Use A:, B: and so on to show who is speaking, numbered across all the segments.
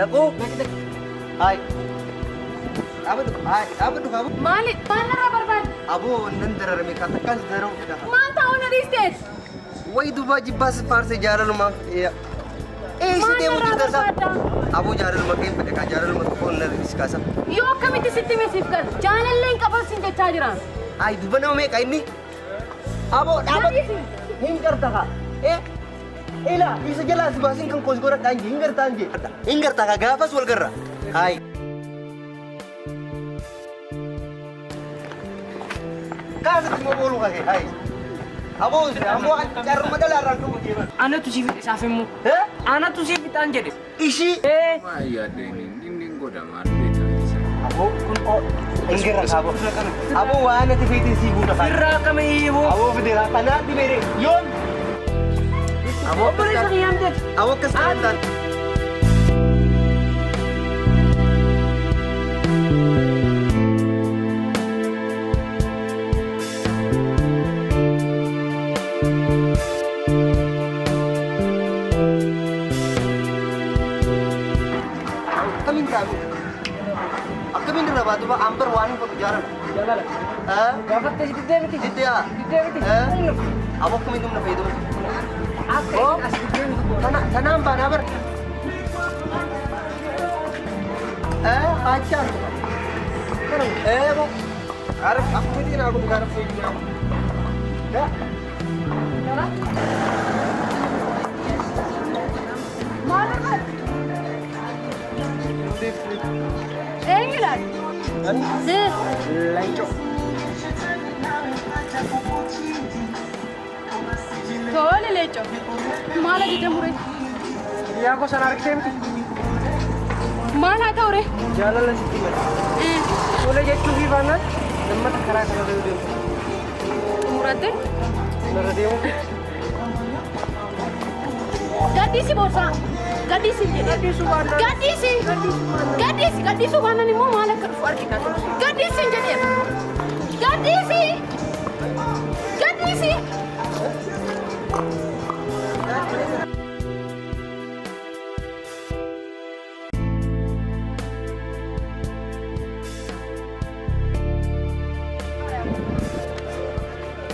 A: Dako. Hai. Apa tu? Hai. Apa tu kamu?
B: Malik, mana rabarban?
A: Abu nandara rami kata kan zero.
B: Mal tahu na ristet.
A: Wai tu baji bas farse jalan rumah. Iya. Isi dia mungkin kasa. Abu jalan rumah kain pada kan jalan rumah pun nari iskasa.
B: Yo kami di situ mesifkan. Jangan leng kapal sinte cajiran.
A: Hai, tu mana me kain ni? Abu dapat hingar taka. Ila, bisa jelas bahasin kan kos gorak anji hingar tanji. Hingar taka gafas wal gerra. Hai. Kasa cuma bolu kaki. Hai. Abu cara madalarang tu macam.
C: Ana tu sifit safimu.
A: Hah?
C: Ana tu sifit anje deh.
A: Isi.
D: Iya deh ini goda mati tadi saya.
A: Abu kun hingar Abu. Abu wana tu fiti si budak.
C: Firra kami ibu.
A: Abu fidera tanah di beri. Yon. Abu
C: Boleh sakit deh.
A: Abu kesehatan. Kami ni batu ba amper wani ko jaran.
C: Jalan. Dapat tes di deh
A: Itu ya.
C: Di deh.
A: Abu kami tu nak pedo.
C: Aku asli deh.
A: Tanam apa nabar? Pacar. Bu. Arif aku ni nak aku garap pedo. Ya.
B: Mana kan? Engelan. Sir.
A: Lanjut.
B: Tole lecho. Mala di temure.
C: Ya aku sanar kem.
B: Mana tahu re?
C: Jalan lah situ. Boleh jadi tuh gimana? Tempat kerah kerah dulu.
B: Murate?
C: Nara dia.
B: Gadisi bosa. Gadisi jadi. Gadisi subhana ni mau malah keluar kita. Gadisi jadi. Gadisi.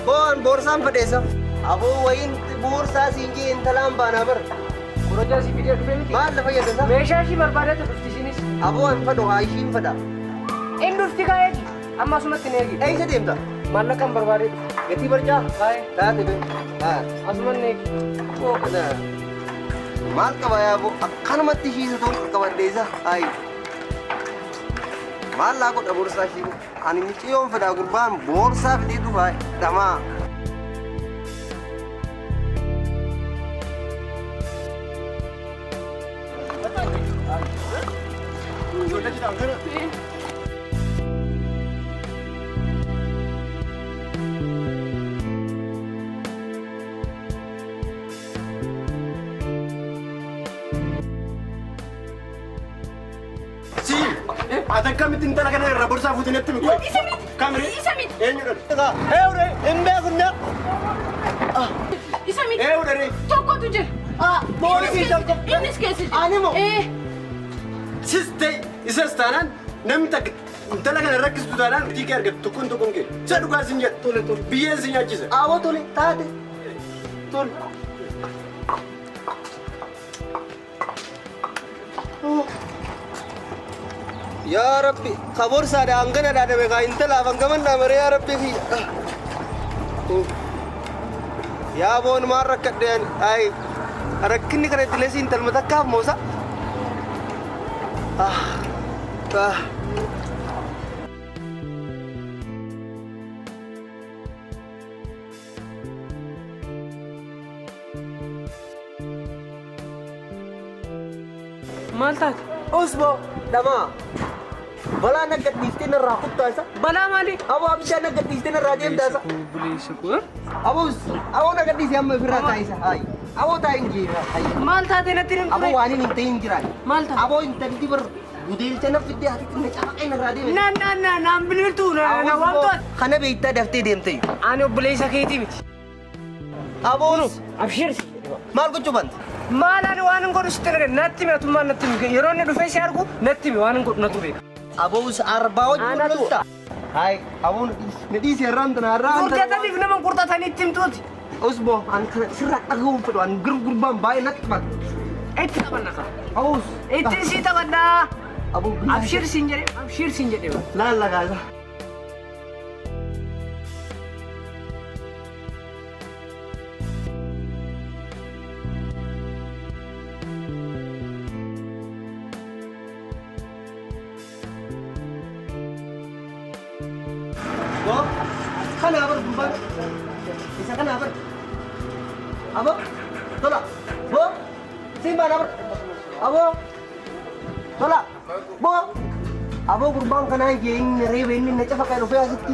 A: Bon borsa apa desa? Abu wain borsa sinji intalam banabar.
C: Kuroja si video film.
A: Mal apa ya desa?
C: Mesha si berbeda tuh di sini.
A: Abu an pada Aishin pada.
C: Industri kaya ki. Amma sumat ini lagi.
A: Saya dem tak?
C: Mana kan berbeda.
A: Gati berja.
C: Hai.
A: Dah tu.
C: Asuman nih.
A: Oh ada. Mal kawaya abu akan mati sih tu kawan desa. Ai. Mal aku dah borsa sih. Ani micium pada kurban borsa begitu baik. Dama. Ada kami tinta nak kena rubber sabu tinta tu. Kamera.
B: Isamit.
A: Udah. Udah. Embe aku nak.
B: Isamit.
A: Udah ni.
B: Toko tuje.
A: Boleh kita.
B: Ini sekali.
A: Ani mo. Sistai. Isastanan. Nam tak. Intala kena rakis tudaran. Tiga harga tukun ke. Saya duga sinjat. Tole. Biar sinjat cisa. Awo tole. Tade. Tole. Ya Rabbi, kabur sada anggan ada mereka intel abang kaman nama ya Rabbi hi. Ya bon marrak kadang ai. Arakin ni kena tulis intel mata kah mosa. Ah.
C: Malta.
A: Usbo, dama. Bala nagkatiste na rakot tasa.
C: Bala mali.
A: Awo abisya nagkatiste na radiyam tasa.
C: Boleh syukur.
A: Awo nagkatiste ang mabira tayo sa hay. Awo tayong gira.
C: Malta din natin.
A: Awo wani nintayin gira.
C: Malta.
A: Awo intanti bar. Budil siya na fidya hati kung nagkakay na radiyam.
C: Na ambil tu na wantot.
A: Kana beita dafti dem tayo.
C: Ano boleh sakit ini?
A: Awo.
C: Abshir.
A: Mal ko chuban.
C: Maalaan waan hin godhu sitti nagade natti himi atummaan natti himi yeroo inni dhufee si argu natti himi waan hin godhu natu beeka.
A: Abos arbaa wajjin Hai, abon nadi serran tanarran.
C: Kurtataniif nama kurtataniitti himtuuti.
A: Usbo, an sirra dhagahuun fedhu an gurgurbaan baay'ee natti bak.
C: Itti taphanna kaa.
A: Abos.
C: Itti si taphadhaa.
A: Abon
C: Abshir siin jedhee.
A: laalla gaasa. Bo, kana bar gurbaan. Isa kana bar. Abo, tola. Bo, simba bar. Abo, tola. Bo, abo gurbaan kana inni reebe inni na cafa kai dhufee asitti.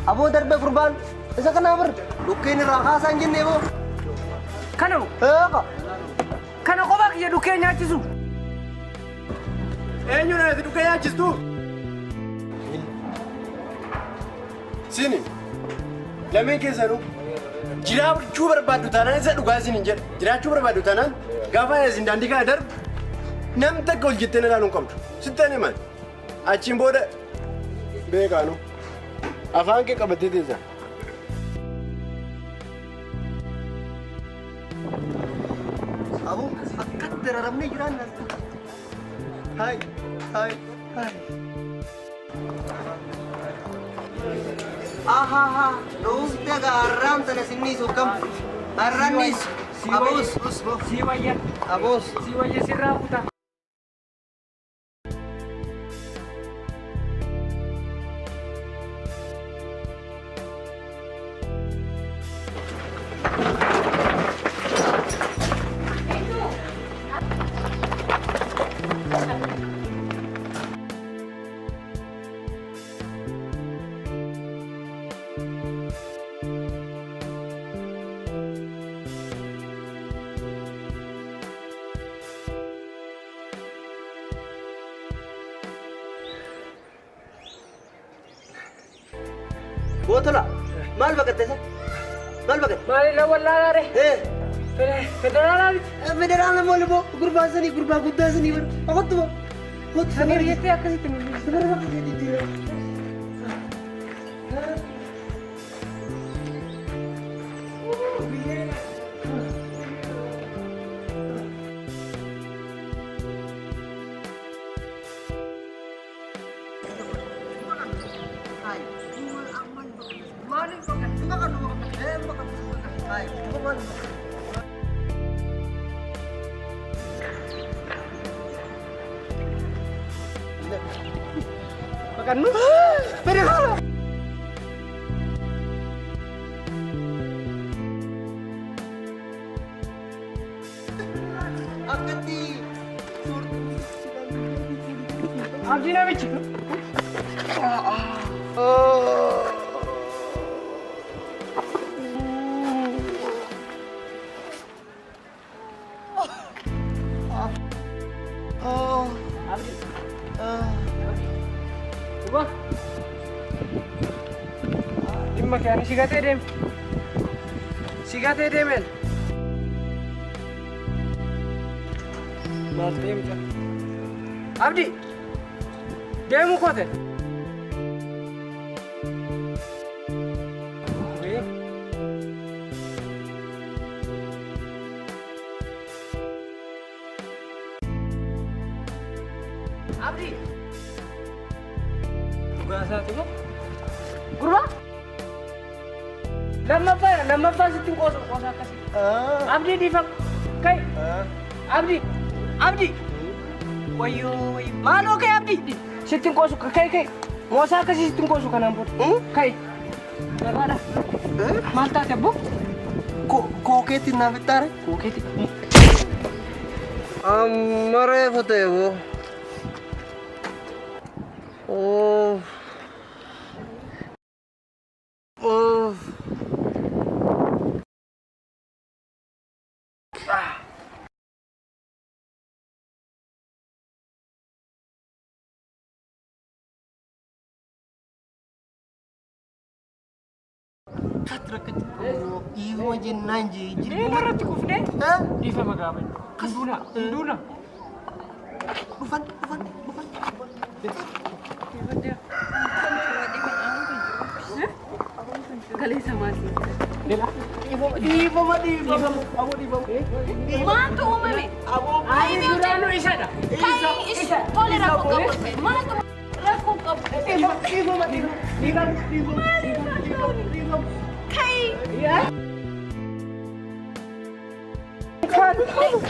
A: Abo darbe gurbaan. Isa kana bar. Dhukkeen irraa kaasaan jennee bo.
C: Kana kana kophaa kiyya dhukkee nyaachisu.
A: Eenyuun ati dhukkee nyaachistu? Sini, lameen keessanuu jiraachuu barbaaddu taanaan isa dhugaa isin hin jedhe. Jiraachuu barbaaddu taanaan gaafa isin daandii kana darbu nam takka ol jettee na ilaaluu hin qabdu. Sitteen himan achiin booda beekaanu afaan kee qabattee teessa. Aboo akkatti dararamnee jiraanna. Hai. Aha, dos daga arram tana sinni sokam. Arrannis. Abos.
C: Si wayya.
A: Abos.
C: Si wayya sirraa kutaa.
A: Botola, mal bagat desa. Mal bagat.
C: Maalila wallaalaa re. Federaalaa biti.
A: Federaalaa moole bo gurbaa sanii gurbaa guddaa sanii bar. Akottu bo.
C: Sagir jettee akkasitti mul'isa.
A: Sagar bakka jedhi.
C: Makan nu. Federaalaa.
A: Akkatti.
C: Abdii namichi. Coba. Dimma kani sigatee deem. Sigatee deemen. Maal deemta? Abdi. Deemu kote. Abdi. Tugasaati moo? Gurbaa? Lammaffaa sittiin qoosa akkasii. Abdii dhiifam. Kai. Abdi. Wayyoo. Maaloo kai Abdi. Sittiin qoosu kai. Moosaa akkasii sittiin qoosu kanaan booda. Kai. Gabaadha. Maal taate abbo?
A: Kookeetti naaf ittaare.
C: Kookeetti.
A: Ammaree fatee boo. Akkatti rakkatti dhiifama jennaan jee.
C: Irratti kufnee dhiifama gaafa. Hinduuna.
A: Dhufan.
B: Kaleessa maatii.
A: Dhiifama.
B: Maaltu uumame?
C: Ayi duraanuu isadha.
B: Isa tole rakkoo qabu. Maaltu rakkoo qabu? Kai.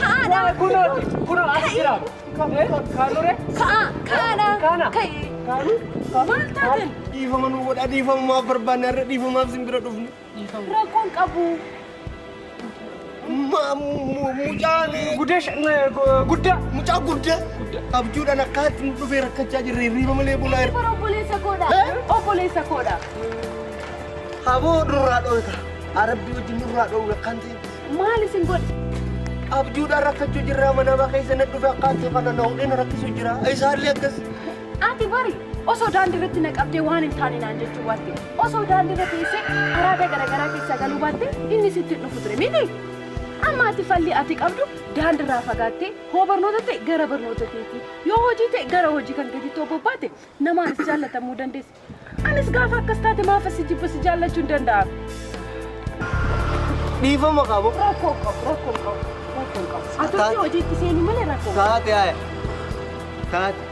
B: Kaana.
C: Kunoo as jira. Kaanure?
B: Kaana. Kai. Maal taateen?
A: Dhiifama nu godha dhiifama maaf barbaanne har'a dhiifamaaf sin bira dhufne.
B: Rakkoon qabu.
C: Guddaa.
A: Mucaa guddaa. Abjuudhaan akkaatti nu dhufee rakkachaa jirre hirriiba malee bulaa jirre.
B: Bara obboleessa koodha.
A: Haboo nurraa dhoowwata. Arabbii wajjin nurraa dhoowwe akkaan ta'e.
B: Maal isin godhe?
A: Abjuudhaan rakkachuu jirra mana bakka isa na dhufe akkaatti kana na hudhee na rakkisuu jira. Isaallee akkas.
B: Ati bari osoo daandii irratti na qabdee waan hin taane naan jechuu baatte osoo daandii irra teessee araada garaagaraa keessa galuu baatte inni sitti dhufu ture miti. Amma ati falli ati qabdu daandii irraa fagaattee hoo barnoota ta'e gara barnoota keetii yoo hojii ta'e gara hojii kan keetiitti obbo baate namaanis jaallatamuu dandeessi. Anis gaafa akkas taate maaf asi jibbisi jaallachuu hin danda'amu.
A: Dhiifama qabu.
B: Rakkoo qabu. Ati hojiitti seenii malee rakkoo.
A: Taate.